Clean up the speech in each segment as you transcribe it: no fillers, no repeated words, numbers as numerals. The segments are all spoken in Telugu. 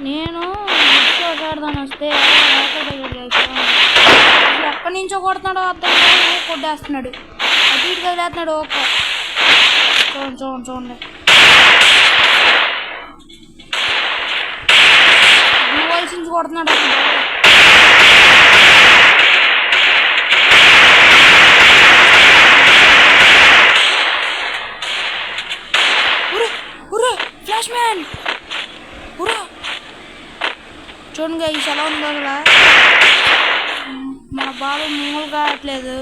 నేను ఆడదాను వస్తే ఎక్కడి నుంచో కొడుతున్నాడు అర్థం కొట్టేస్తున్నాడు అటు ఇటు కదిలేస్తున్నాడు ఓకే చూడండి వయసు నుంచి కొడుతున్నాడు ఫ్లాష్ మ్యాన్ చూడండి ఈ ఎలా ఉందో అలా మన బాబు మూలు కావట్లేదు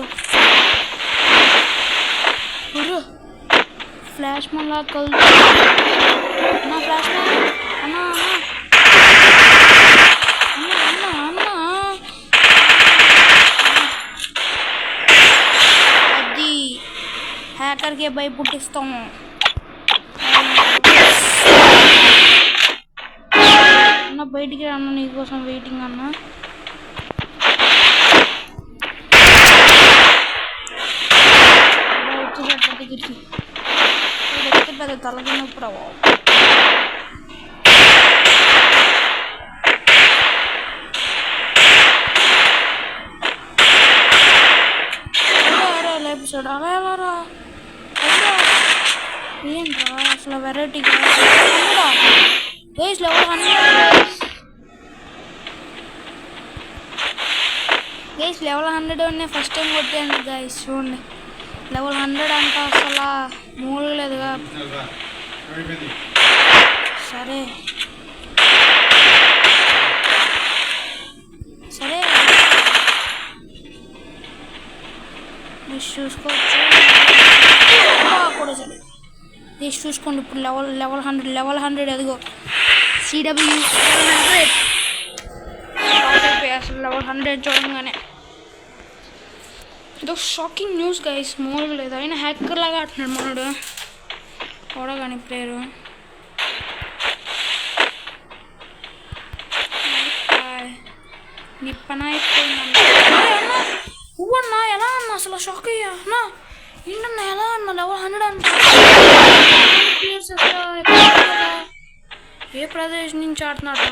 ఫ్లాష్ మ్యాన్ లా కలుగు అన్నా ఫ్లాష్ మ్యాన్ అన్నా అది హ్యాకర్కే భయపుట్టిస్తాము అన్న బయటికి అన్న నీకోసం వెయిటింగ్ అన్న వచ్చేసట్ల దగ్గరికి పెద్ద తలకి నొప్పి రావు లేపుసాడు అలా ఎలారా ఏంట్రా అసలు వెరైటీగా గైస్ లెవెల్ 100 ఉన్నాయి ఫస్ట్ టైం కొట్టాను గైస్ చూడండి లెవెల్ 100 అంటే అసలు మూలలేదుగా సరే చూసుకోవచ్చు కూడా సరే తీసి చూసుకోండి ఇప్పుడు లెవెల్ 100 అదిగో సిడబ్ల్యూ అసలు లెవెల్ 100 చూడంగానే ఇదో షాకింగ్ న్యూస్ గైస్ మూడు లేదు అయినా హ్యాకర్ లాగా ఆడుతున్నాడు మనోడు చూడగాని ప్లేయరు నీ పని అయిపోయిందన్నా అన్నా ఎలా అన్నా అసలు షాక్ అయ్యా అన్నా ఏంటన్నా ఎలా అన్నా లెవెల్ 100 అంటే ఏ ప్రదేశం నుంచి ఆడుతున్నాడు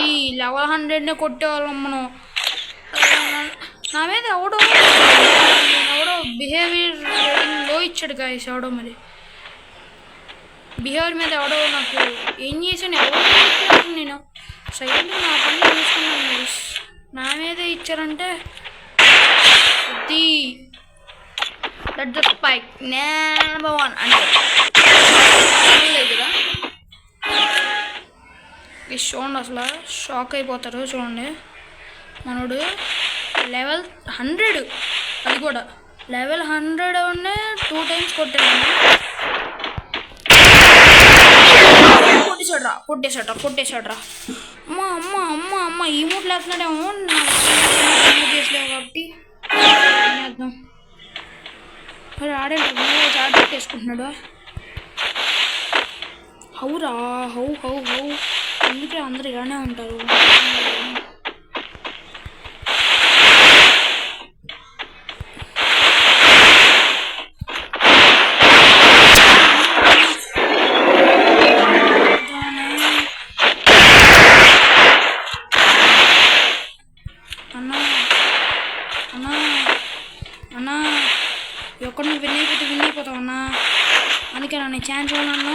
ఈ లెవెల్ 100నే కొట్టేవాళ్ళం మనం నా మీద ఎవడో బిహేవియర్ లో ఇచ్చాడు గాయస్ ఎవడో మరి బిహేవియర్ మీద ఎవడో నాకు ఏం చేశాను ఎవడో నేను సైడ్ నా పని చూసుకున్నాను గైస్ నా మీదే ఇచ్చారంటే దట్ ద స్పైక్ నెంబర్ 1 అంటే లేదు కదా ఈ చూడండి అసలు షాక్ అయిపోతారు చూడండి మనోడు లెవెల్ 100 అది కూడా లెవెల్ 100 ఉండే 2 టైమ్స్ కొట్టాను కొట్టేశాడ్రా అమ్మ ఈ మూట్లు వేస్తున్నాడేమో చేసలేవు కాబట్టి వేద్దాం మరి ఆడేంటి వేసుకుంటున్నాడు హౌరా హౌ అందుకే అందరు ఇలానే ఉంటారు అన్నా ఎక్కడ నువ్వు విన్ అయిపోతావు అన్నా అందుకే నన్ను ఛాన్స్ ఉన్నాను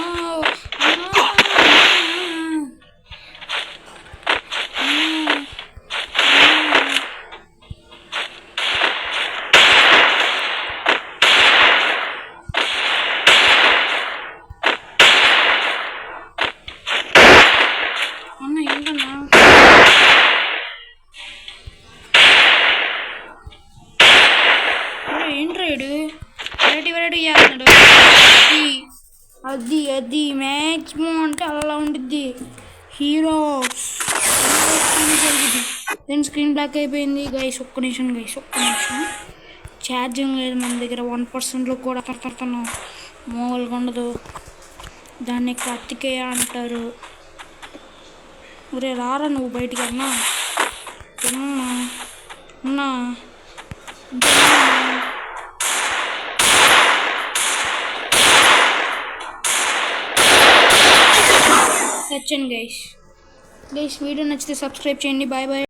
అన్న ఏంటన్నా ఏంట్రాడు వెరైటీ చేస్తున్నాడు అది మ్యాక్సిమం అంటే అలా ఉండిద్ది హీరో జరిగింది దెన్ స్క్రీన్ బ్లాక్ అయిపోయింది గైస్ ఒక్క నిమిషం ఛార్జింగ్ లేదు మన దగ్గర 1%లో కూడా కడుతున్నాం మామూలుగా ఉండదు దాన్ని కత్తికేయ అంటారు ఒరే రారా నువ్వు బయటికి అన్నా నచ్చండి గైస్ వీడియో నచ్చితే సబ్స్క్రైబ్ చేయండి. Bye bye.